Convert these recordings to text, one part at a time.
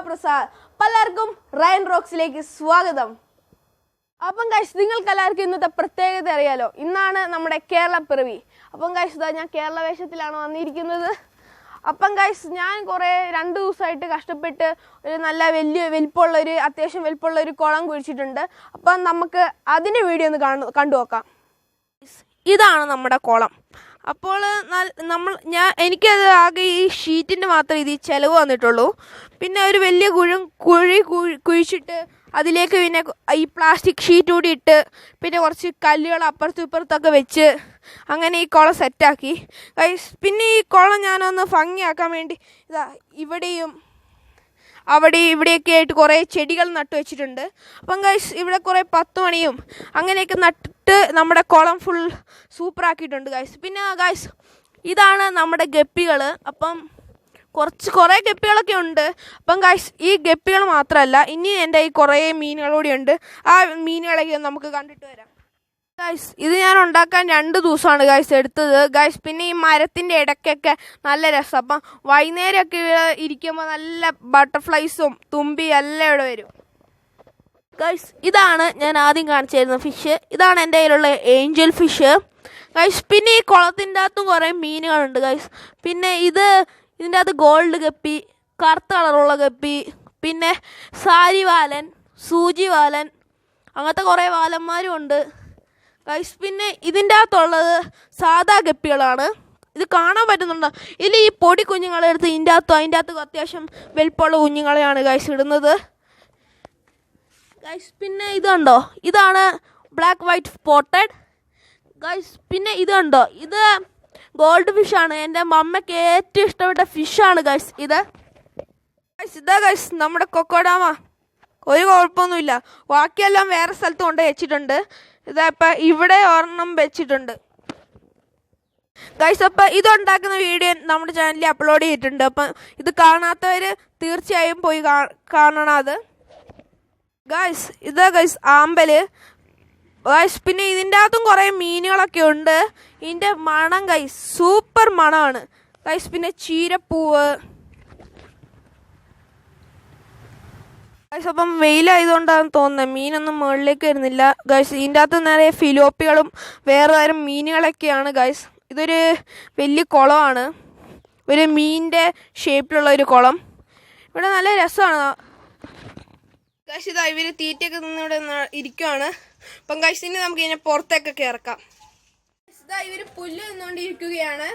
പ്രസാദ്. പലർക്കും റയൻ റോക്സിലേക്ക് സ്വാഗതം. അപ്പം ഗൈസ്, നിങ്ങൾക്ക് എല്ലാവർക്കും ഇന്നത്തെ പ്രത്യേകത അറിയാലോ. ഇന്നാണ് നമ്മുടെ കേരള പിറവി. അപ്പം ഗൈസ്, ഞാൻ കേരള വേഷത്തിലാണ് വന്നിരിക്കുന്നത്. അപ്പം ഗൈസ്, ഞാൻ കുറേ 2 ദിവസമായിട്ട് കഷ്ടപ്പെട്ട് ഒരു നല്ല അത്യാവശ്യം വലിപ്പമുള്ളൊരു കുളം കുഴിച്ചിട്ടുണ്ട്. അപ്പം നമുക്ക് അതിൻ്റെ വീഡിയോ ഒന്ന് കണ്ടു നോക്കാം. ഇതാണ് നമ്മുടെ കുളം. അപ്പോൾ എനിക്കത് ആകെ ഈ ഷീറ്റിൻ്റെ മാത്രമേ ഇത് ചിലവ് വന്നിട്ടുള്ളൂ. പിന്നെ ഒരു വലിയ കുഴി കുഴിച്ചിട്ട് അതിലേക്ക് പിന്നെ ഈ പ്ലാസ്റ്റിക് ഷീറ്റ് കൂടി ഇട്ട് പിന്നെ കുറച്ച് കല്ലുകൾ അപ്പുറത്തും ഇപ്പുറത്തൊക്കെ വെച്ച് അങ്ങനെ ഈ കുളം സെറ്റാക്കി ഗൈസ്. പിന്നെ ഈ കുളം ഞാനൊന്ന് ഭംഗിയാക്കാൻ വേണ്ടി ഇവിടെയും ഇവിടെയൊക്കെ ആയിട്ട് കുറേ ചെടികൾ നട്ടു വെച്ചിട്ടുണ്ട്. അപ്പം ഗൈസ്, ഇവിടെ കുറേ 10 മണിയും അങ്ങനെയൊക്കെ നട്ടിട്ട് നമ്മുടെ കുളം ഫുൾ സൂപ്പറാക്കിയിട്ടുണ്ട് ഗൈസ്. പിന്നെ ഗൈസ്, ഇതാണ് നമ്മുടെ ഗപ്പികൾ. അപ്പം കുറേ ഗപ്പികളൊക്കെ ഉണ്ട്. അപ്പം ഗൈസ്, ഈ ഗപ്പികൾ മാത്രമല്ല, ഇനി എൻ്റെ ഈ കുറേ മീനുകളൂടെ ഉണ്ട്. ആ മീനുകളൊക്കെ നമുക്ക് കണ്ടിട്ട് വരാം ഗൈസ്. ഇത് ഞാൻ ഉണ്ടാക്കാൻ 2 ദിവസമാണ് ഗൈസ് എടുത്തത് ഗൈസ്. പിന്നെ ഈ മരത്തിൻ്റെ ഇടയ്ക്കൊക്കെ നല്ല രസം. അപ്പം വൈകുന്നേരമൊക്കെ ഇരിക്കുമ്പോൾ നല്ല ബട്ടർഫ്ലൈസും തുമ്പി എല്ലാം ഇവിടെ വരും ഗൈസ്. ഇതാണ് ഞാൻ ആദ്യം കാണിച്ചു തരുന്ന ഫിഷ്. ഇതാണ് എൻ്റെ കയ്യിലുള്ള ഏഞ്ചൽ ഫിഷ് ഗൈസ്. പിന്നെ ഈ കുളത്തിൻ്റെ അകത്തും കുറേ മീനുകളുണ്ട് ഗൈസ്. പിന്നെ ഇതിൻ്റെ അകത്ത് ഗോൾഡ് ഗപ്പി, കറുത്ത കളറുള്ള ഗപ്പി, പിന്നെ സാരിവാലൻ, സൂചിവാലൻ, അങ്ങനത്തെ കുറേ വാലന്മാരും ഉണ്ട് ഗൈസ്. പിന്നെ ഇതിൻ്റെ അകത്തുള്ളത് സാധാ ഗപ്പികളാണ്. ഇത് കാണാൻ പറ്റുന്നുണ്ടോ? ഇതിൽ ഈ പൊടി കുഞ്ഞുങ്ങളെ എടുത്ത് അതിൻ്റെ അകത്ത് അത്യാവശ്യം വലിപ്പമുള്ള കുഞ്ഞുങ്ങളെയാണ് ഗൈസ് ഇടുന്നത് ഗൈസ്. പിന്നെ ഇതുണ്ടോ, ഇതാണ് ബ്ലാക്ക് വൈറ്റ് സ്പോട്ടഡ് ഗൈസ്. പിന്നെ ഇതുണ്ടോ, ഇത് ഗോൾഡ് ഫിഷാണ്. എൻ്റെ മമ്മയ്ക്ക് ഏറ്റവും ഇഷ്ടപ്പെട്ട ഫിഷാണ് ഗൈസ് ഇത്. ഇതാ ഗൈസ് നമ്മുടെ കൊക്കോഡാമ. ഒരു കുഴപ്പമൊന്നുമില്ല. ബാക്കിയെല്ലാം വേറെ സ്ഥലത്ത് കൊണ്ട് വെച്ചിട്ടുണ്ട്. ഇപ്പം ഇവിടെ ഒരെണ്ണം വെച്ചിട്ടുണ്ട് ഗൈസ്. അപ്പം ഇതുണ്ടാക്കുന്ന വീഡിയോ നമ്മുടെ ചാനലിൽ അപ്ലോഡ് ചെയ്തിട്ടുണ്ട്. അപ്പം ഇത് കാണാത്തവർ തീർച്ചയായും പോയി കാണണം അത് ഗൈസ്. ഇതാ ഗൈസ് ആമ്പല് ഗൈസ്. പിന്നെ ഇതിൻ്റെ അകത്തും കുറേ മീനുകളൊക്കെ ഉണ്ട്. ഇതിൻ്റെ മണം ഗൈസ് സൂപ്പർ മണമാണ് ഗൈസ്. പിന്നെ ചീരപ്പൂവ് ഗൈസ്. അപ്പം വെയിലായതുകൊണ്ടാണെന്ന് തോന്നുന്നത് മീനൊന്നും മുകളിലേക്ക് വരുന്നില്ല ഗൈസ്. ഇതിൻ്റെ അകത്ത് നിറയെ ഫിലോപ്പികളും വേറെ തരം മീനുകളൊക്കെയാണ് ഗൈസ്. ഇതൊരു വലിയ കുളമാണ്, ഒരു മീനിൻ്റെ ഷേപ്പിലുള്ള ഒരു കുളം. ഇവിടെ നല്ല രസമാണ് ഗൈസ്. ഇതാ ഇവർ തീറ്റയൊക്കെ നിന്നിവിടെ ഇരിക്കുവാണ്. അപ്പം ഗൈസ്, ഇനി നമുക്ക് ഇതിനെ പുറത്തേക്കൊക്കെ ഇറക്കാം. ഇതാ ഇവർ പുല്ല് നിന്നുകൊണ്ടിരിക്കുകയാണ്.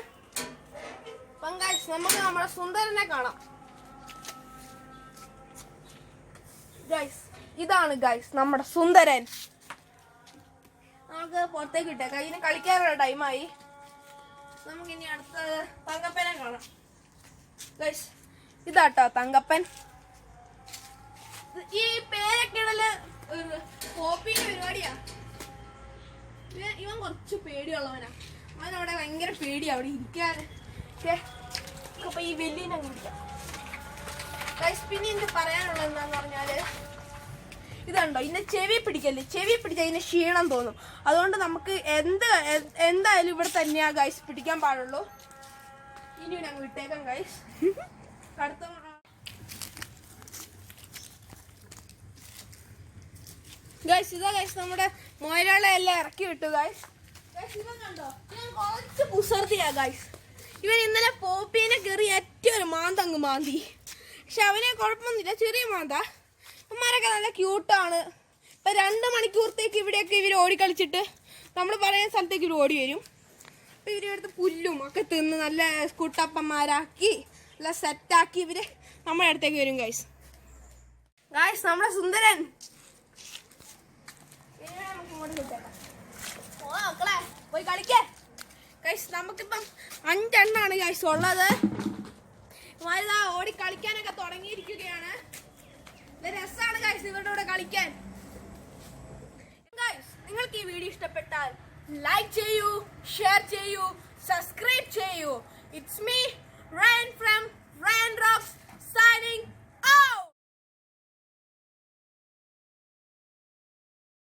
അപ്പം ഗൈസ്, നമുക്ക് നമ്മുടെ സുന്ദരനെ കാണാം ഗൈസ്. ഇതാണ് ഗൈസ് നമ്മുടെ സുന്ദരൻ. നമുക്ക് പുറത്തേക്ക് ഇട്ടേക്കാം. ഇതിന് കളിക്കാനുള്ള ടൈമായി. നമുക്കിനി അടുത്ത തങ്കപ്പനെ കാണാം ഗൈസ്. ഇതാട്ടോ തങ്കപ്പൻ. ഈ പേരൊക്കെ ഇടല് കോപ്പിന്റെ പരിപാടിയാ. ഇവൻ കുറച്ച് പേടിയുള്ളവനാ. അവനവിടെ ഭയങ്കര പേടിയാ അവിടെ ഇരിക്കാൻ. അപ്പൊ ഈ വെല്ലിനെ കുടിക്കാം ഗൈസ്. പിന്നെ എനിക്ക് പറയാനുള്ളത് എന്താന്ന് പറഞ്ഞാല്, ഇതുണ്ടോ, ഇതിനെ ചെവി പിടിക്കല്ലേ. ചെവി പിടിച്ചാൽ ഇതിന് ക്ഷീണം തോന്നും. അതുകൊണ്ട് നമുക്ക് എന്തായാലും ഇവിടെ തന്നെയാ ഗൈസ് പിടിക്കാൻ പാടുള്ളൂ. ഇനി ഞങ്ങൾ വിട്ടേക്കാം ഗൈസ്. അടുത്ത ഗൈസ്, ഇതാ ഗൈസ് നമ്മുടെ മോയരാളെ എല്ലാം ഇറക്കി വിട്ടു ഗൈസ്. ഇവൻ കണ്ടോ, ഇവൻ കുറച്ച് കുസൃതിയാ ഗൈസ്. ഇവൻ ഇന്നലെ പോപ്പീനെ കയറി ഏറ്റവും ഒരു മാന്തങ്ങ് മാന്തി. പക്ഷെ അവനെ കുഴപ്പമൊന്നുമില്ല, ചെറിയ മാന്ത. അമ്മമാരൊക്കെ നല്ല ക്യൂട്ടാണ്. ഇപ്പം 2 മണിക്കൂറത്തേക്ക് ഇവിടെയൊക്കെ ഇവർ ഓടിക്കളിച്ചിട്ട് നമ്മൾ പറയുന്ന സ്ഥലത്തേക്ക് ഇവർ ഓടി വരും. അപ്പം ഇവരെടുത്ത് പുല്ലും ഒക്കെ തിന്ന് നല്ല കുട്ടപ്പന്മാരാക്കി നല്ല സെറ്റാക്കി ഇവർ നമ്മുടെ അടുത്തേക്ക് വരും ഗൈസ്. ഗൈസ്, നമ്മുടെ സുന്ദരൻ മക്കളെ പോയി കളിക്കേ ഗൈസ്. നമുക്കിപ്പം 5 എണ്ണമാണ് ഗൈസ് ഉള്ളത്. ഇതാ ഓടി കളിക്കാനൊക്കെ തുടങ്ങിയിരിക്കുകയാണ്. രസമാണ് ഗൈസ് ഇവരുടെ കൂടെ കളിക്കാൻ. ഗൈസ്, നിങ്ങൾക്ക് ഈ വീഡിയോ ഇഷ്ടപ്പെട്ടാൽ ലൈക്ക് ചെയ്യൂ, ഷെയർ ചെയ്യൂ, സബ്സ്ക്രൈബ് ചെയ്യൂ. It's me Ryan from Ryan Rocks signing